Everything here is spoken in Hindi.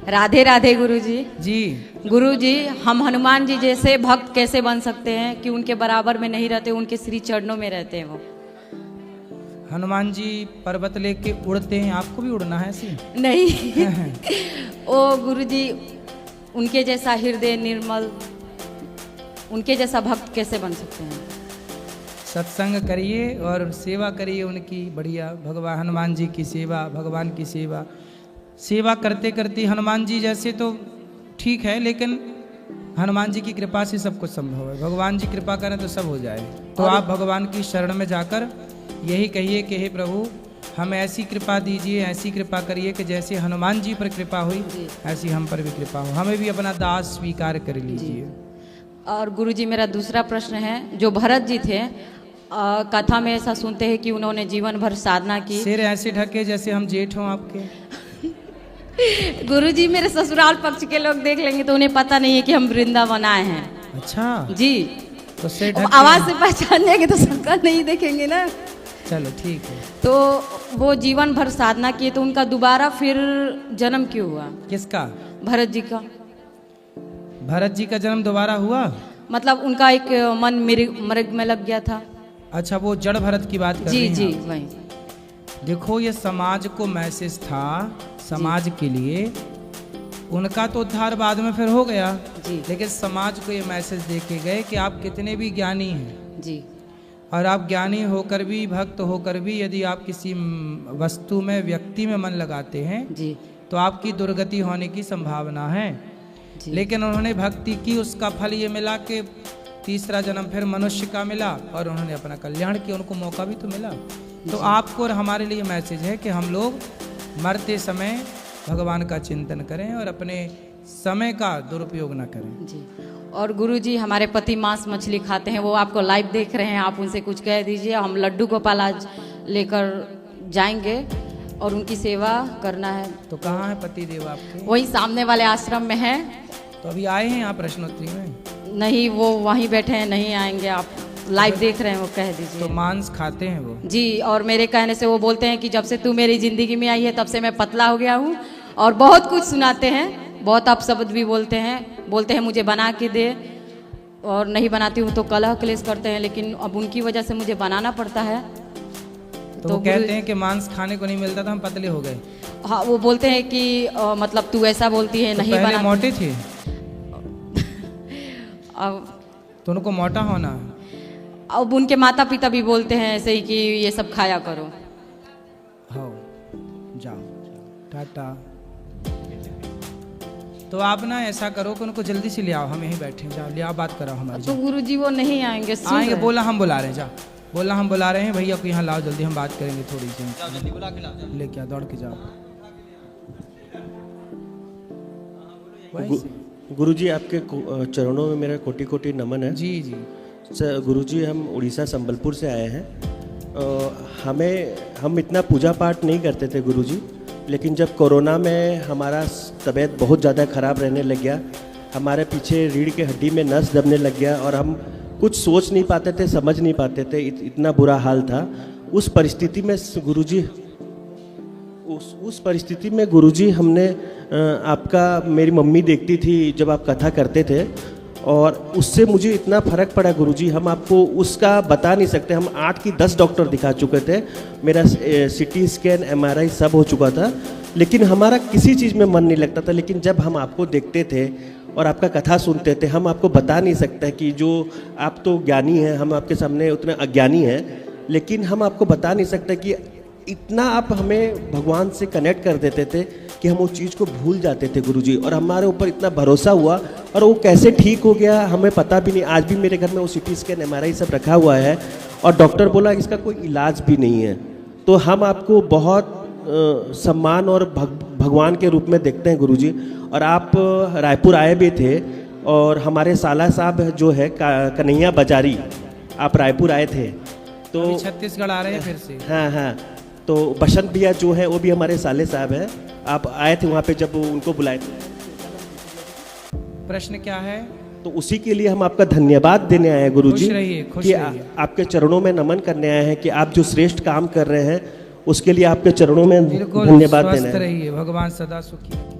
राधे राधे गुरुजी। जी गुरुजी, हम हनुमान जी जैसे भक्त कैसे बन सकते हैं कि उनके बराबर में नहीं रहते, उनके श्री चरणों में रहते हैं वो। हनुमान जी पर्वत लेके उड़ते हैं, आपको भी उड़ना है ऐसे? नहीं ओ गुरुजी, उनके जैसा हृदय निर्मल, उनके जैसा भक्त कैसे बन सकते हैं? सत्संग करिए और सेवा करिए उनकी बढ़िया। भगवान हनुमान जी की सेवा, भगवान की सेवा करते करते हनुमान जी जैसे तो ठीक है, लेकिन हनुमान जी की कृपा से सब कुछ संभव है। भगवान जी कृपा करें तो सब हो जाए। तो आप भगवान की शरण में जाकर यही कहिए कि हे प्रभु, हम ऐसी कृपा दीजिए, ऐसी कृपा करिए कि जैसे हनुमान जी पर कृपा हुई ऐसी हम पर भी कृपा हो, हमें भी अपना दास स्वीकार कर लीजिए। और गुरुजी, मेरा दूसरा प्रश्न है, जो भरत जी थे, कथा में ऐसा सुनते हैं कि उन्होंने जीवन भर साधना की। सिर ऐसे ढके जैसे हम जेठ हों आपके। गुरुजी, मेरे ससुराल पक्ष के लोग देख लेंगे तो उन्हें पता नहीं है कि हम वृंदावन आए हैं। अच्छा जी, तो सिर आवाज से पहचान जाएंगे तो शक्ल नहीं देखेंगे ना। चलो ठीक है। तो वो जीवन भर साधना किए, तो उनका दोबारा फिर जन्म क्यों हुआ? किसका? भरत जी का। भरत जी का जन्म दोबारा हुआ? मतलब उनका एक मन मृग में लग गया था। अच्छा, वो जड़ भरत की बात कर रही जी हैं जी आप? वही। देखो, ये समाज को मैसेज था, समाज के लिए। उनका तो उद्धार बाद में फिर हो गया जी, लेकिन समाज को ये मैसेज दे के गए कि आप कितने भी ज्ञानी हैं जी, और आप ज्ञानी होकर भी, भक्त होकर भी, यदि आप किसी वस्तु में, व्यक्ति में मन लगाते हैं जी, तो आपकी दुर्गति होने की संभावना है। जी। लेकिन उन्होंने भक्ति की, उसका फल ये मिला कि तीसरा जन्म फिर मनुष्य का मिला और उन्होंने अपना कल्याण किया, उनको मौका भी तो मिला। तो आपको और हमारे लिए मैसेज है कि हम लोग मरते समय भगवान का चिंतन करें और अपने समय का दुरुपयोग न करें। जी। और गुरुजी, हमारे पति मांस मछली खाते हैं, वो आपको लाइव देख रहे हैं, आप उनसे कुछ कह दीजिए। हम लड्डू गोपाल आज लेकर जाएंगे और उनकी सेवा करना है। तो कहाँ है पति देव आपके? वही सामने वाले आश्रम में है। तो अभी आए हैं यहाँ प्रश्नोत्तरी में? नहीं, वो वहीं बैठे हैं, नहीं आएंगे। आप लाइव देख रहे हैं, वो कह दीजिए। तो मांस खाते हैं वो? जी। और मेरे कहने से वो बोलते हैं कि जब से तू मेरी जिंदगी में आई है तब से मैं पतला हो गया हूँ, और बहुत कुछ सुनाते हैं, बहुत अपशब्द भी बोलते हैं मुझे बना के दे, और नहीं बनाती हूँ तो कलह क्लेश करते हैं, लेकिन अब उनकी वजह से मुझे बनाना पड़ता है। तो वो कहते हैं कि मांस खाने को नहीं मिलता था, हम पतले हो गए। हाँ, वो बोलते हैं कि मतलब तू ऐसा बोलती है, तो नहीं पहले बना। मोटे थे अब तो उनको मोटा होना। अब उनके माता पिता भी बोलते हैं ऐसे ही कि ये सब खाया करो। हाँ, जाओ टाटा। तो आप ना ऐसा करो कि उनको जल्दी से ले आओ, हम यहीं बैठे, जाओ ले आओ, बात कराओ हमारी। तो गुरुजी वो नहीं आएंगे। आएंगे, बोला हम बुला रहे हैं, जा बोला हम बुला रहे हैं, भैया को यहाँ लाओ जल्दी, हम बात करेंगे थोड़ी सी। जल्दी बुला के लाओ, लेके आओ, दौड़ के जाओ। गुरुजी, आपके चरणों में मेरा कोटि कोटि नमन है। जी जी सर, गुरुजी हम उड़ीसा संबलपुर से आए हैं। हम इतना पूजा पाठ नहीं करते थे गुरुजी, लेकिन जब कोरोना में हमारा तबीयत बहुत ज़्यादा ख़राब रहने लग गया, हमारे पीछे रीढ़ के हड्डी में नस दबने लग गया और हम कुछ सोच नहीं पाते थे, समझ नहीं पाते थे, इतना बुरा हाल था। उस परिस्थिति में गुरुजी उस परिस्थिति में गुरुजी हमने आपका, मेरी मम्मी देखती थी जब आप कथा करते थे, और उससे मुझे इतना फ़र्क पड़ा गुरुजी, हम आपको उसका बता नहीं सकते। हम 8 की 10 डॉक्टर दिखा चुके थे, मेरा CT स्कैन MRI सब हो चुका था, लेकिन हमारा किसी चीज़ में मन नहीं लगता था। लेकिन जब हम आपको देखते थे और आपका कथा सुनते थे, हम आपको बता नहीं सकते कि जो आप तो ज्ञानी हैं, हम आपके सामने उतने अज्ञानी हैं, लेकिन हम आपको बता नहीं सकते कि इतना आप हमें भगवान से कनेक्ट कर देते थे कि हम उस चीज़ को भूल जाते थे गुरुजी, और हमारे ऊपर इतना भरोसा हुआ, और वो कैसे ठीक हो गया हमें पता भी नहीं। आज भी मेरे घर में वो CT स्कैन MRI सब रखा हुआ है, और डॉक्टर बोला इसका कोई इलाज भी नहीं है। तो हम आपको बहुत सम्मान और भगवान के रूप में देखते हैं गुरुजी। और आप रायपुर आए भी थे, और हमारे साला साहब जो है कन्हैया बाजारी, आप रायपुर आए थे तो छत्तीसगढ़ आ रहे हैं फिर से। हाँ हाँ, तो बसंत भैया जो है वो भी हमारे साले साहब हैं, आप आए थे वहाँ पे जब उनको बुलाए थे। प्रश्न क्या है? तो उसी के लिए हम आपका धन्यवाद देने आए हैं गुरुजी, खुश रहिए, खुश कि रहिए। आपके चरणों में नमन करने आए हैं कि आप जो श्रेष्ठ काम कर रहे हैं उसके लिए आपके चरणों में बिल्कुल धन्यवाद देना स्वस्थ है। रहिए, भगवान सदा सुखी रखे।